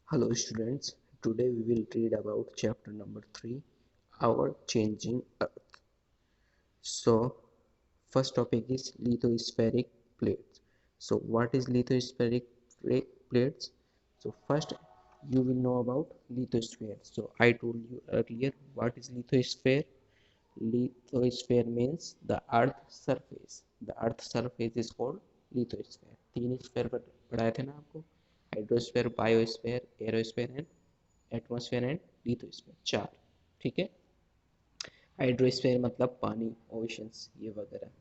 Hello students, today we will read about chapter number 3, Our Changing Earth. So, first topic is lithospheric plates. So, what is lithospheric plates? So, first you will know about lithosphere. So, I told you earlier what is lithosphere. Lithosphere means the earth surface. The earth surface is called lithosphere. तीन sphere पढ़ाए थे ना आपको, hydrosphere, biosphere, aerosphere and atmosphere and lithosphere, चार। ठीक है। Hydrosphere मतलब पानी, ओशंस ये वगैरह।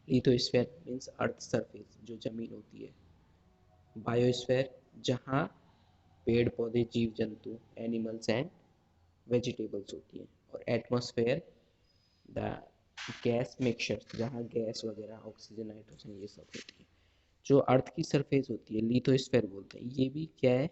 लिथोस्फीयर मीन्स अर्थ सरफेस, जो जमीन होती है। बायोस्फीयर जहाँ पेड़ पौधे, जीव जंतु, एनिमल्स एंड वेजिटेबल्स होती हैं। और एटमॉस्फेयर द गैस मिक्सचर, जहाँ गैस वगैरह, ऑक्सीजन, नाइट्रोजन ये सब होती है। जो अर्थ की सरफेस होती है लिथोस्फीयर बोलते हैं। ये भी क्या है,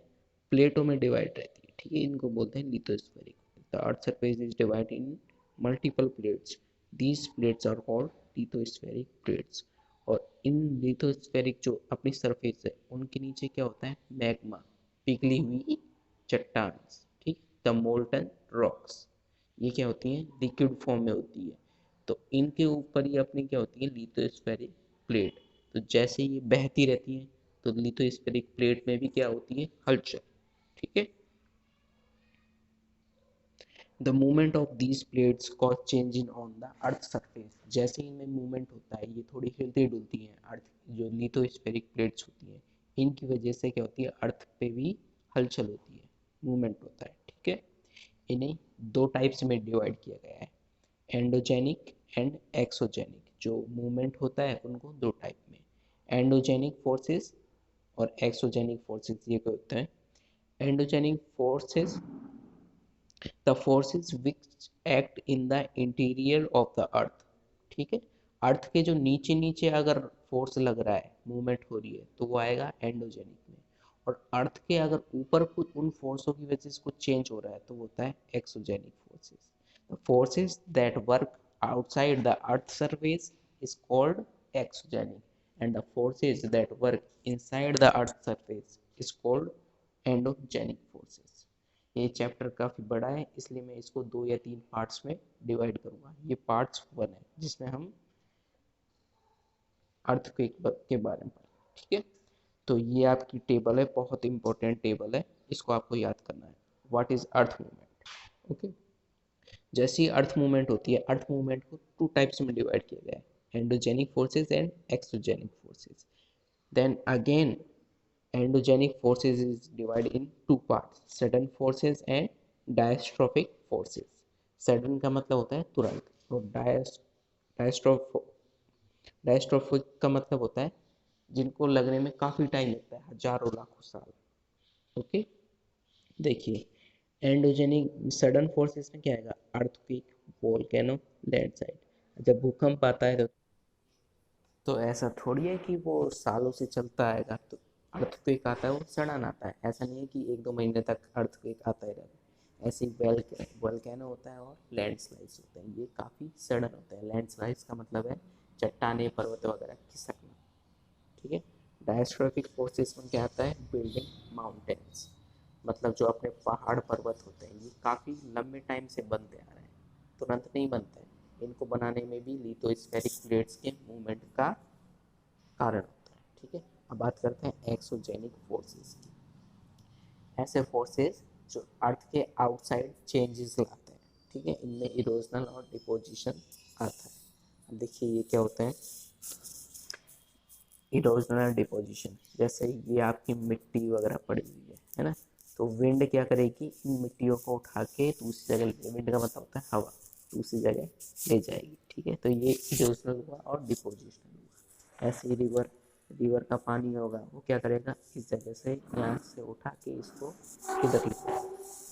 प्लेटों में डिवाइड रहती है। ठीक है, इनको बोलते हैं lithospheric. The earth surface is divide in multiple plates, these plates are called lithospheric plates. और इन लिथोस्फेरिक जो अपनी सरफेस है उनके नीचे क्या होता है, मैग्मा, पिघली हुई चट्टान। ठीक, द मोल्टन रॉक्स, ये क्या होती हैं, लिक्विड फॉर्म में होती है। तो इनके ऊपर ही अपनी क्या होती है, लिथोस्फेरिक प्लेट। तो जैसे ये बहती रहती हैं तो लिथोस्फेरिक प्लेट में भी क्या होती है, हलचल। ठीक है। The movement of these plates cause change in on the earth surface. जैसे इनमें मूवमेंट होता है, ये थोड़ी हिलती डुलती हैं, अर्थ जो लिथोस्फेरिक प्लेट्स होती हैं, इनकी वजह से क्या होती है, अर्थ पे भी हलचल होती है, मूवमेंट होता है। ठीक है। इन्हें दो टाइप्स में डिवाइड किया गया है, एंडोजेनिक एंड एक्सोजेनिक। जो मूवमेंट होता है उनको दो टाइप में, एंडोजेनिक फोर्सेस और एक्सोजेनिक फोर्सेस। ये क्या होता है, endogenic forces the forces which act in the interior of the earth. ठीक है। अर्थ के जो नीचे नीचे अगर फोर्स लग रहा है, मूवमेंट हो रही है, तो वो आएगा एंडोजेनिक में। और अर्थ के अगर ऊपर कुछ उन फोर्सों की वजह से कुछ चेंज हो रहा है तो वो होता है exogenic forces. The forces that work outside the earth surface is called exogenic and the forces that work inside the earth surface is called endogenic forces। ये चैप्टर काफ़ी बड़ा है, इसलिए मैं इसको दो या तीन पार्ट्स में डिवाइड करूँगा। ये पार्ट्स 1 है जिसमें हम अर्थक्वेक के बारे में पढ़ेंगे। ठीक है। तो ये आपकी टेबल है, बहुत इंपॉर्टेंट टेबल है, इसको आपको याद करना है। What is earth movement. Okay. जैसी अर्थ मूवमेंट होती है, अर्थ मूवमेंट को टू टाइप्स में डिवाइड किया गया है, endogenic forces and exogenic forces. Then again endogenic forces is divided in two parts, sudden forces and diastrophic forces। sudden का मतलब होता है तुरंत, और डायस्ट्रोफिक का मतलब होता है जिनको लगने में काफी टाइम लगता है, हजारों लाखों साल। ओके। देखिए, एंडोजेनिक सडन फोर्सेस में क्या आएगा, अर्थक्वेक, वोल्केनो, लैंडस्लाइड। जब भूकंप आता है तो ऐसा थोड़ी है कि वो सालों से चलता आएगा। तो अर्थक्वेक आता है वो सडन आता है, ऐसा नहीं है कि एक दो महीने तक अर्थक्वेक आता ही रहता है। ऐसे ही वोल्केनो होता है और लैंडस्लाइड्स होते हैं, ये काफ़ी सडन होते हैं। लैंडस्लाइड्स का मतलब है चट्टाने, पर्वत वगैरह खिसकना। ठीक है। डायस्ट्रोफिक फोर्सेस में क्या आता है, बिल्डिंग माउंटेन्स, मतलब जो अपने पहाड़ पर्वत होते हैं, ये काफ़ी लंबे टाइम से बनते आ रहे हैं, तुरंत नहीं बनते हैं। इनको बनाने में भी लिथोस्फेरिक प्लेट्स के मूवमेंट का कारण होता है। ठीक है। अब बात करते हैं एक्सोजेनिक फोर्सेस की। ऐसे फोर्सेस जो अर्थ के आउटसाइड चेंजेस लाते हैं। ठीक है, इनमें इरोजनल और डिपोजिशन आता है। अब देखिए ये क्या होता है, इरोजनल डिपोजिशन। जैसे ये आपकी मिट्टी वगैरह पड़ी हुई है ना, तो विंड क्या करेगी, इन मिट्टियों को उठा के दूसरी जगह, विंड का मतलब होता है हवा, दूसरी जगह ले जाएगी। ठीक है, तो ये इरोजनल हुआ और डिपोजिशन हुआ। ऐसे ही रिवर, रिवर का पानी होगा, वो क्या करेगा, इस जगह से यहाँ से उठा के इसको इधर ले जाएगा।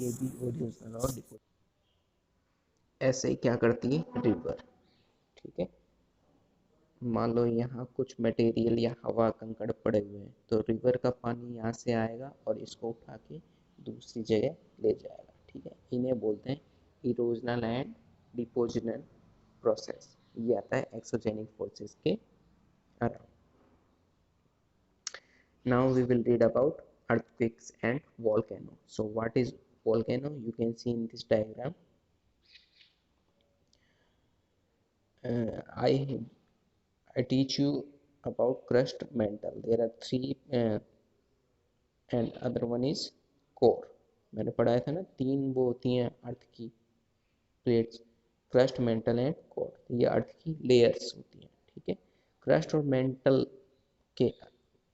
ये भी इरोजनल और डिपोजिशन। ऐसे ही क्या करती है रिवर। ठीक है। मान लो यहाँ कुछ मटेरियल या हवा, कंकड़ पड़े हुए हैं, तो रिवर का पानी यहाँ से आएगा और इसको उठा के दूसरी जगह ले जाएगा। ठीक है, इन्हें बोलते हैं इरोजनल एंड डिपोजिनल प्रोसेस। ये आता है एक्सोजेनिक फोर्सेस के around. Now we will read about earthquakes and volcano. So what is volcano? You can see in this diagram. I teach you about crust mantle. There are three and other one is core. मैंने पढ़ाया था ना, तीन वो होती हैं अर्थ की plates, crust mantle and core. ये अर्थ की लेयर्स होती हैं, ठीक है। क्रस्ट और मेंटल के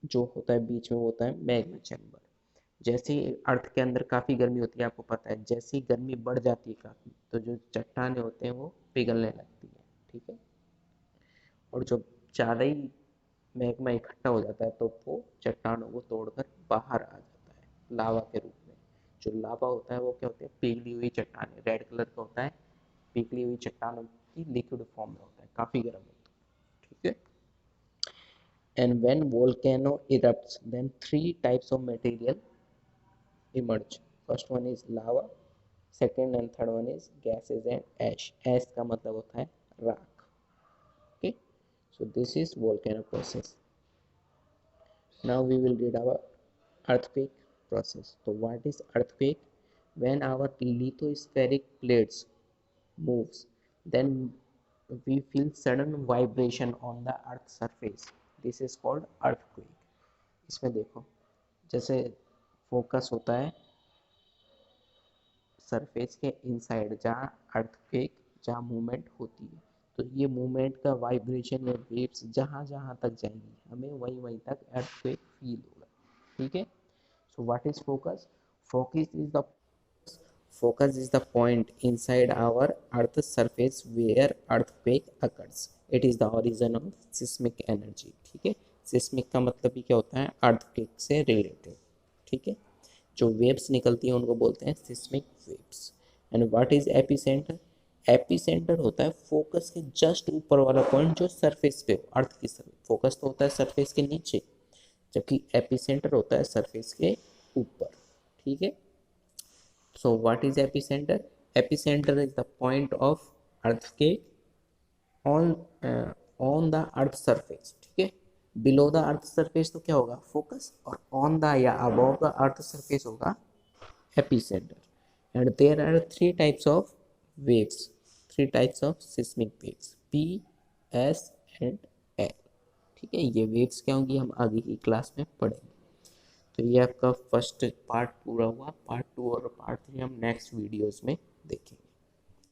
जो होता है बीच में वो होता है मैग्मा चैम्बर। जैसे ही अर्थ के अंदर काफ़ी गर्मी होती है, आपको पता है, जैसे ही गर्मी बढ़ जाती है काफ़ी, तो जो चट्टानें होते हैं वो पिघलने लगती हैं, ठीक है। और जब ज़्यादा ही मैग्मा इकट्ठा हो जाता है तो वो चट्टानों को तोड़कर बाहर आ जाता है लावा के रूप में। जो लावा होता है वो क्या होता है, पिघली हुई चट्टानें, रेड कलर का होता है, पिघली हुई चट्टानों की लिक्विड फॉर्म में होता है, काफ़ी गर्म होता है, ठीक है। And when volcano erupts, then three types of material emerge. First one is lava, second and third one is gases and ash. Ash का मतलब होता है राख, okay. So this is volcano process. Now we will read our earthquake process. So what is earthquake? When our lithospheric plates moves, then we feel sudden vibration on the earth surface. This is called earthquake. इसमें देखो, जैसे focus होता है surface के inside, जहाँ earthquake, जहाँ movement होती है, तो ये मूवमेंट का वाइब्रेशन या वेव्स जहाँ जहाँ तक जाएंगी, हमें वहीं वहीं तक अर्थक्वेक फील होगा, ठीक है। So what is focus? Focus is the point inside our Earth's surface where earthquake occurs. It is the origin of seismic energy. ठीक है, seismic का मतलब भी क्या होता है, earthquake से रिलेटेड, ठीक है। जो वेव्स निकलती हैं उनको बोलते हैं seismic waves. And what is epicentre? Epicentre होता है फोकस के जस्ट ऊपर वाला पॉइंट जो सरफेस पे हो, अर्थ की सरफेस। फोकस तो होता है सरफेस के नीचे, जबकि एपिसेंटर होता है सरफेस के ऊपर, ठीक है। So what is epicentre? Epicentre is the point of earthquake on on the earth surface, ठीक है। बिलो द अर्थ सरफेस तो क्या होगा, फोकस, और ऑन द या अबव द अर्थ सरफेस होगा epicenter. And there are three types of waves, three types of seismic waves, P, S and L, ठीक है। ये वेव्स क्या होंगी हम आगे की क्लास में पढ़ेंगे। तो ये आपका फर्स्ट पार्ट पूरा हुआ। पार्ट 2 और पार्ट 3 हम नेक्स्ट वीडियोस में देखेंगे।